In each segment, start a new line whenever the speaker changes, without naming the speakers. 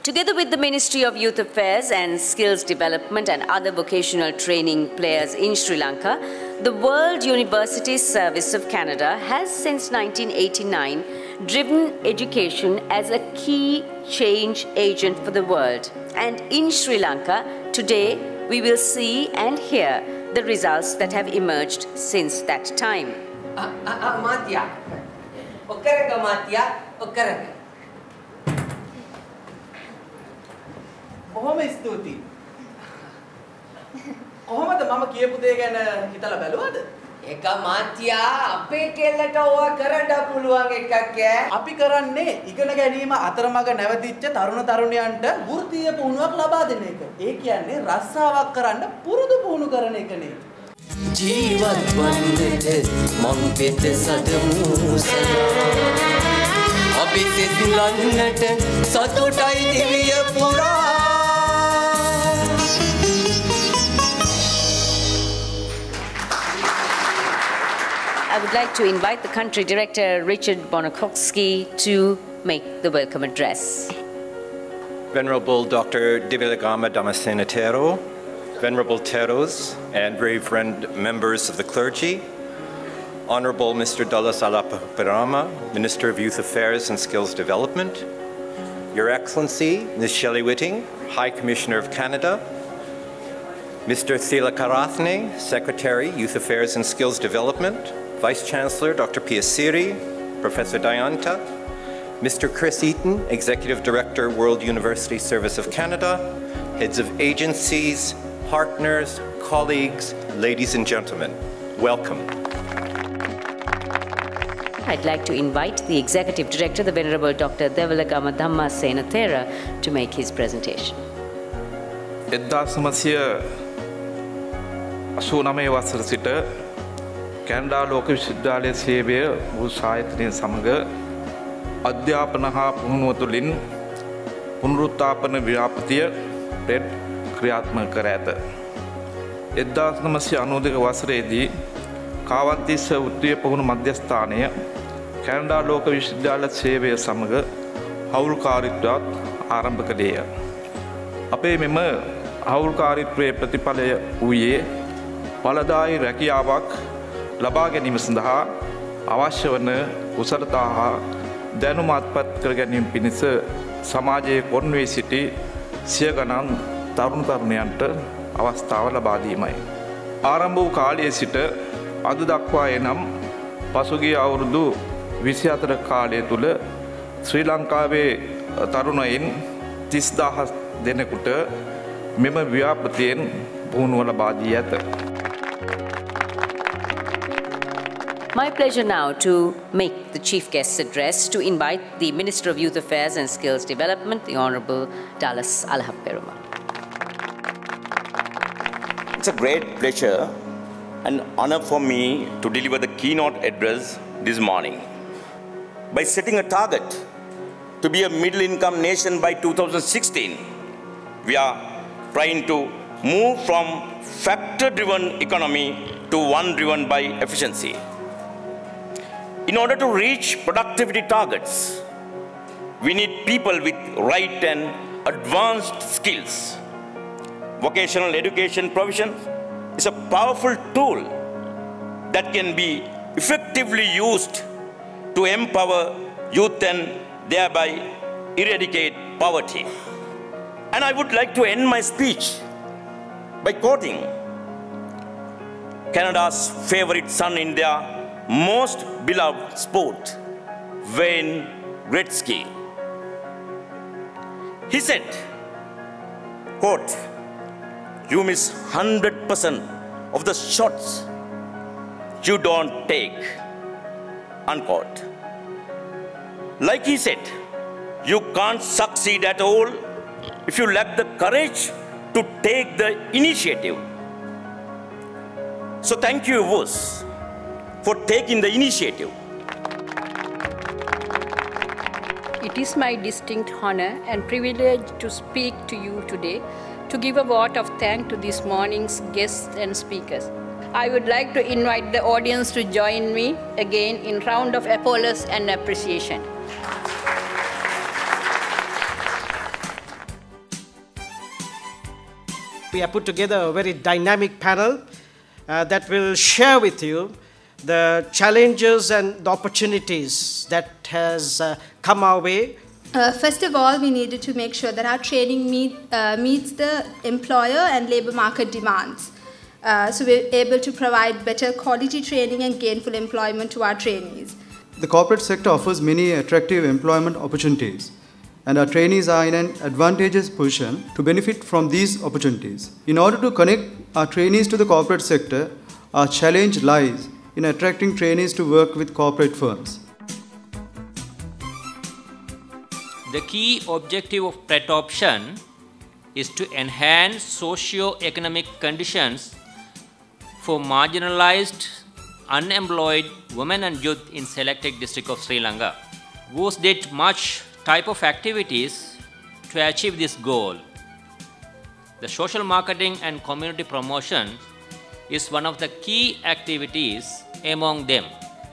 Together with the Ministry of Youth Affairs and Skills Development and other vocational training players in Sri Lanka, the World University Service of Canada has since 1989 driven education as a key change agent for the world. And in Sri Lanka, today we will see and hear the results that have emerged since that time.
Matya. Okaraga Matya, okaraga.
බොහොම ස්තුතියි. කොහොමද මම කියපු දේ ගැන හිතලා බැලුවද?
ඒක මාත්‍යා අපේ කෙල්ලට ඕවා කරන්න පුළුවන් එකක් ඈ.
අපි කරන්නේ ඉගෙන ගැනීම අතරමඟ නැවතිච්ච තරුණ තරුණියන්ට වෘත්තීය පුහුණුවක් ලබා දෙන එක. ඒ කියන්නේ රස්සාවක් කරන්න පුරුදු පුහුණු කරන එකනේ.
ජීවත් වන්නට මං පෙත සදමු සදා. අපි සිතුලන්නට සතුටයි දිවිය පුරා.
I would like to invite the country director, Richard Bonakowski, to make the welcome address.
Venerable Dr. Divilagama Dhammasenatero, Venerable Teros, and reverend members of the clergy, Honorable Mr. Dallas Alapaparama, Minister of Youth Affairs and Skills Development, Your Excellency, Ms. Shelley Whitting, High Commissioner of Canada, Mr. Thila Karathne, Secretary, Youth Affairs and Skills Development, Vice Chancellor Dr. Piasiri, Professor Dayanta, Mr. Chris Eaton, Executive Director, World University Service of Canada, heads of agencies, partners, colleagues, ladies and gentlemen, welcome.
I'd like to invite the Executive Director, the Venerable Dr. Devalagama Dhammasenatera, to make his presentation.
1989 වසර සිට Canada ලෝක විශ්වවිද්‍යාලයේ සේවය වූ සායතනය සමග අධ්‍යාපන හා පුහුණුව තුළින් පුනරුත්ථාපන ව්‍යාපෘතිය පෙට් ක්‍රියාත්මක කර ඇත. 1992 වසරේදී කාවන්තිස්ස වෘත්තීය පුහුණු මධ්‍යස්ථානය කැනඩා ලෝක විශ්වවිද්‍යාල සේවය සමග හවුල්කාරීත්වයක් ආරම්භ කළේය. අපේ මෙම හවුල්කාරීත්වයේ ප්‍රතිඵලය වූයේ ඵලදායී රැකියාවක් ලබා ගැනීම සඳහා අවශ්‍ය වන කුසලතා හා දැනුම අත්පත් කර ගැනීම පිණිස සමාජයේ කොන්වී සිටි සිය ගණන් තරුණ තරුණියන්ට අවස්ථාව ලබා දීමයි. ආරම්භ වූ කාලයේ සිට අද දක්වා එනම් පසුගිය අවුරුදු 24 කාලය තුල ශ්‍රී ලංකාවේ තරුණයින් 30000 දෙනෙකුට මෙම ව්‍යාපෘතියෙන් පුහුණුව ලබා දී ඇත.
My pleasure now to make the Chief Guest's address to invite the Minister of Youth Affairs and Skills Development, the Honorable Dallas Alapaparama.
It's a great pleasure and honor for me to deliver the keynote address this morning. By setting a target to be a middle-income nation by 2016, we are trying to move from factor-driven economy to one driven by efficiency. In order to reach productivity targets, we need people with right and advanced skills. Vocational education provision is a powerful tool that can be effectively used to empower youth and thereby eradicate poverty. And I would like to end my speech by quoting Canada's favorite son in their most beloved sport, Wayne Gretzky. He said, quote, "You miss 100% of the shots you don't take," unquote. Like he said, you can't succeed at all if you lack the courage to take the initiative. So thank you, WUSC, for taking the initiative.
It is my distinct honor and privilege to speak to you today to give a vote of thanks to this morning's guests and speakers. I would like to invite the audience to join me again in round of applause and appreciation.
We have put together a very dynamic panel that will share with you the challenges and the opportunities that has come our way.
First of all, we needed to make sure that our training meets the employer and labor market demands. So we're able to provide better quality training and gainful employment to our trainees.
The corporate sector offers many attractive employment opportunities, and our trainees are in an advantageous position to benefit from these opportunities. In order to connect our trainees to the corporate sector, our challenge lies in attracting trainees to work with corporate firms.
The key objective of PRET option is to enhance socio-economic conditions for marginalized, unemployed women and youth in selected district of Sri Lanka. WUSC did much type of activities to achieve this goal. The social marketing and community promotion is one of the key activities among them.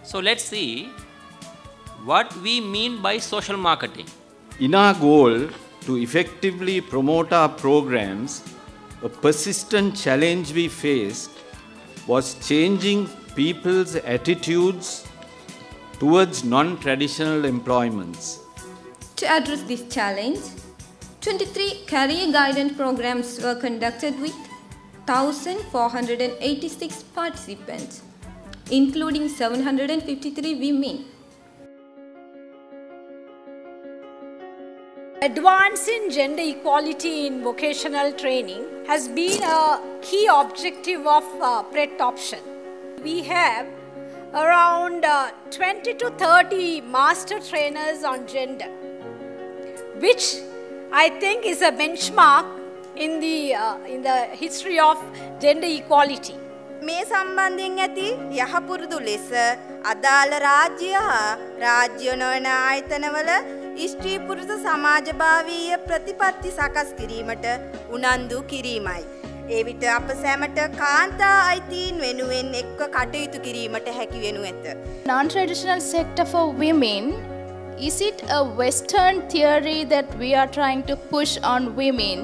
So let's see what we mean by social marketing.
In our goal to effectively promote our programs, a persistent challenge we faced was changing people's attitudes towards non-traditional employments.
To address this challenge, 23 career guidance programs were conducted with 1,486 participants, including 753 women.
Advancing gender equality in vocational training has been a key objective of PRET option. We have around 20 to 30 master trainers on gender, which I think is a benchmark in the history of gender equality.
මේ සම්බන්ධයෙන් ඇති යහපුරුදු ලෙස අදාළ රාජ්‍ය හා රාජ්‍ය නොවන ආයතනවල ස්ත්‍රී පුරුෂ සමාජභාවීය ප්‍රතිපත්ති සකස් කිරීමට උනන්දු කිරීමයි. ඒ විට අප සැමට කාන්තා අයිතීන් වෙනුවෙන් එක්ව කටයුතු කිරීමට හැකි වෙනු ඇත.
Non-traditional sector for women, is it a Western theory that we are trying to push on women,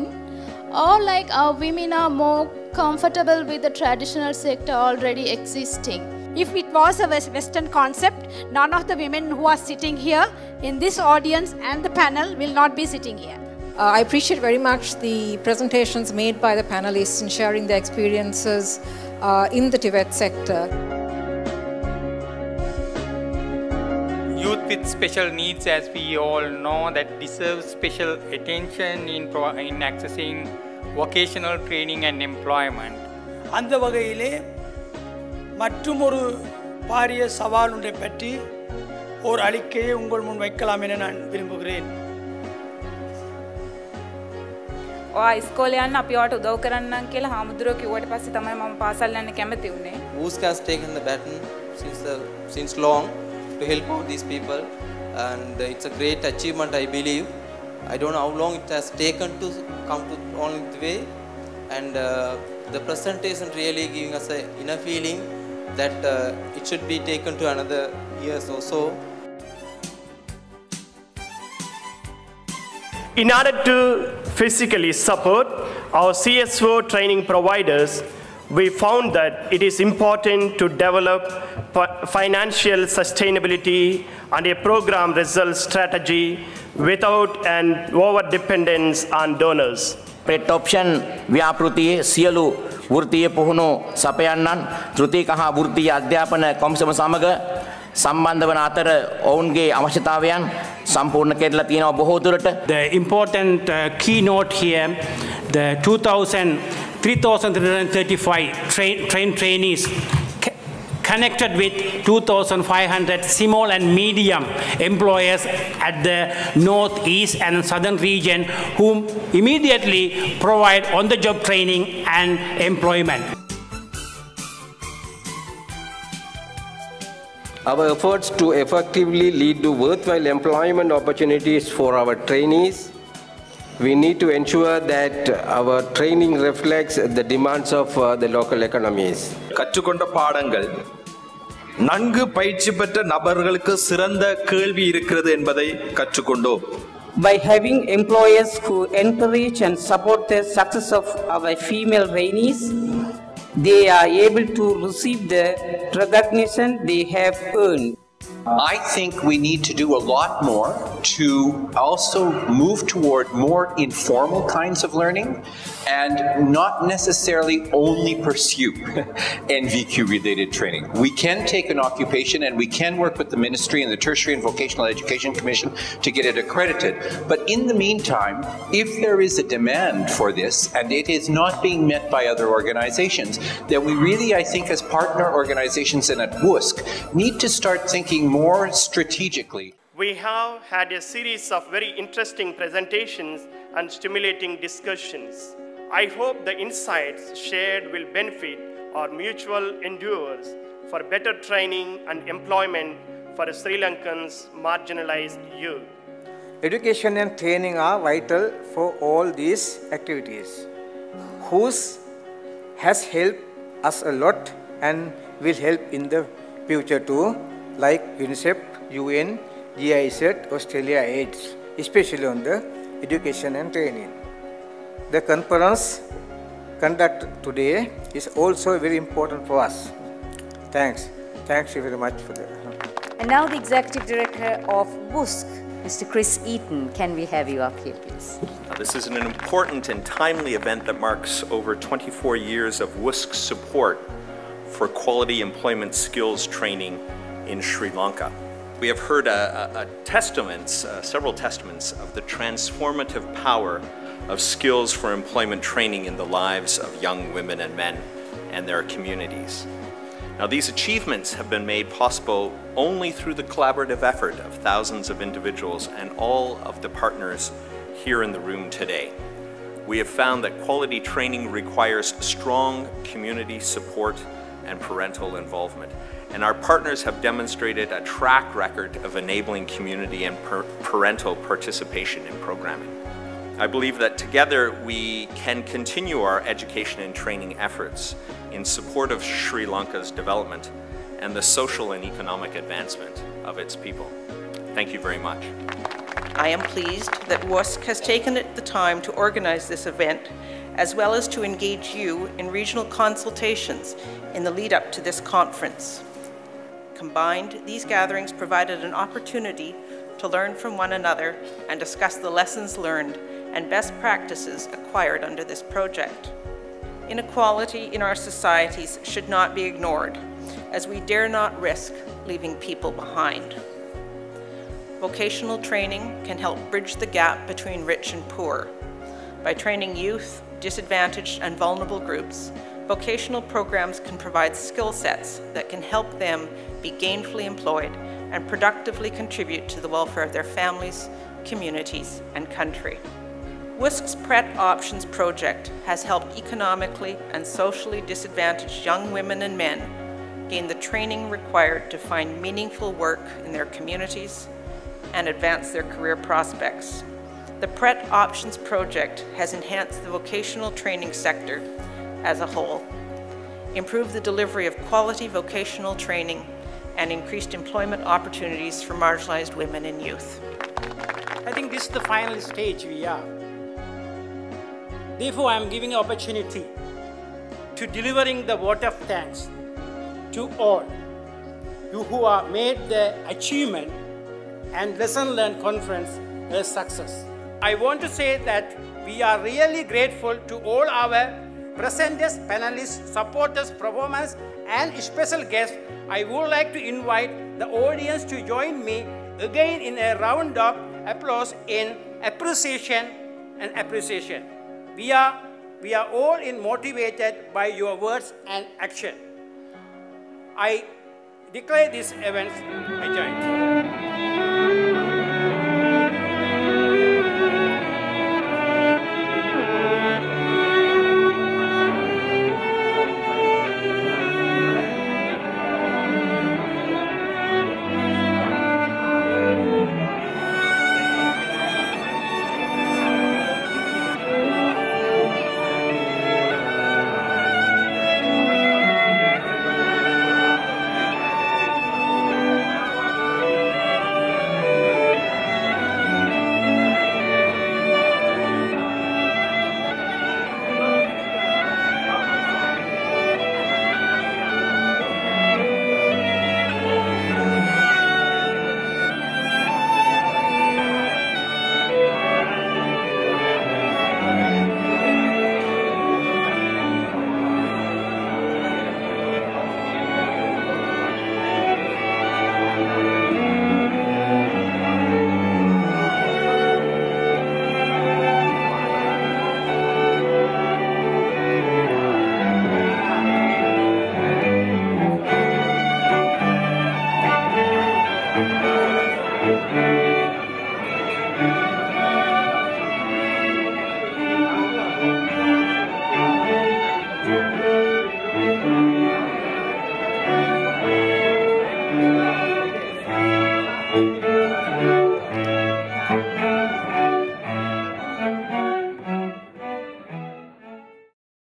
or like our women are more comfortable with the traditional sector already existing?
If it was a Western concept, none of the women who are sitting here in this audience and the panel will not be sitting here.
I appreciate very much the presentations made by the panelists in sharing their experiences in the Tibet sector.
Youth with special needs, as we all know, that deserve special attention in accessing vocational training and employment.
அந்த வகையிலே மற்றுமொரு பாரிய சவாலுண்டை பற்றி ஒரு அறிக்கையை உங்கள் முன் வைக்கலாம் என நான் விரும்புகிறேன்.
ඔයා ඉස්කෝලේ යන්න අපි ඔයාට උදව් කරන්නම් කියලා හාමුදුරුවෝ කිව්වට පස්සේ තමයි මම පාසල් යන්න කැමති වුනේ.
WUSC has taken the baton since long to help out these people, and it's a great achievement, I believe. I don't know how long it has taken to come to all the way, and the presentation really giving us an inner feeling that it should be taken to another years or so.
In order to physically support our CSO training providers, we found that it is important to develop financial sustainability and a program result strategy without an over-dependence on donors.
PRET option ව්‍යාපෘතියේ සියලු වෘත්තීය පුහුණු සපයන්නන් තෘතීක හා වෘත්තීය අධ්‍යාපන කොමිසම සමග සම්බන්ධ වන අතර ඔවුන්ගේ අවශ්‍යතාවයන් සම්පූර්ණ කරලා තියෙනවා බොහෝ දුරට.
The important keynote here, the 3,335 trainees connected with 2,500 small and medium employers at the north, east and southern region, whom immediately provide on-the-job training and employment.
Our efforts to effectively lead to worthwhile employment opportunities for our trainees, we need to ensure that our training reflects the demands of the local economies.
கற்றுக்கொண்ட பாடங்கள் நன்கு பயிற்சி பெற்ற நபர்களுக்கு சிறந்த கேள்வி இருக்கிறது என்பதை கற்றுக்கொண்டோம்.
By having employers who encourage and support the success of our female trainees, they are able to receive the recognition they have earned.
I think we need to do a lot more to also move toward more informal kinds of learning and not necessarily only pursue NVQ-related training. We can take an occupation and we can work with the Ministry and the Tertiary and Vocational Education Commission to get it accredited. But in the meantime, if there is a demand for this and it is not being met by other organizations, then we really, I think, as partner organizations and at WUSC, need to start thinking more strategically.
We have had a series of very interesting presentations and stimulating discussions. I hope the insights shared will benefit our mutual endeavors for better training and employment for Sri Lankans' marginalized youth.
Education and training are vital for all these activities. WUSC has helped us a lot and will help in the future too, like UNICEF, UN, GIZ, Australia AIDS, especially on the education and training. The conference conducted today is also very important for us. Thanks. Thanks you very much for that.
And now the Executive Director of WUSC, Mr. Chris Eaton, can we have you up here, please?
This is an important and timely event that marks over 24 years of WUSC support for quality employment skills training in Sri Lanka. We have heard several testaments of the transformative power of skills for employment training in the lives of young women and men and their communities. Now, these achievements have been made possible only through the collaborative effort of thousands of individuals and all of the partners here in the room today. We have found that quality training requires strong community support and parental involvement. And our partners have demonstrated a track record of enabling community and parental participation in programming. I believe that together we can continue our education and training efforts in support of Sri Lanka's development and the social and economic advancement of its people. Thank you very much.
I am pleased that WUSC has taken the time to organize this event, as well as to engage you in regional consultations in the lead up to this conference. Combined, these gatherings provided an opportunity to learn from one another and discuss the lessons learned and best practices acquired under this project. Inequality in our societies should not be ignored, as we dare not risk leaving people behind. Vocational training can help bridge the gap between rich and poor. By training youth, disadvantaged and vulnerable groups, vocational programs can provide skill sets that can help them be gainfully employed and productively contribute to the welfare of their families, communities, and country. WUSC's PRET Options project has helped economically and socially disadvantaged young women and men gain the training required to find meaningful work in their communities and advance their career prospects. The PRET Options project has enhanced the vocational training sector as a whole, improved the delivery of quality vocational training, and increased employment opportunities for marginalized women and youth.
I think this is the final stage we are. Therefore, I am giving an opportunity to delivering the vote of thanks to all you who have made the achievement and lesson learned conference a success. I want to say that we are really grateful to all our presenters, panelists, supporters, performers, and special guests. I would like to invite the audience to join me again in a round of applause in appreciation and appreciation. We are all motivated by your words and action. I declare this event adjourned.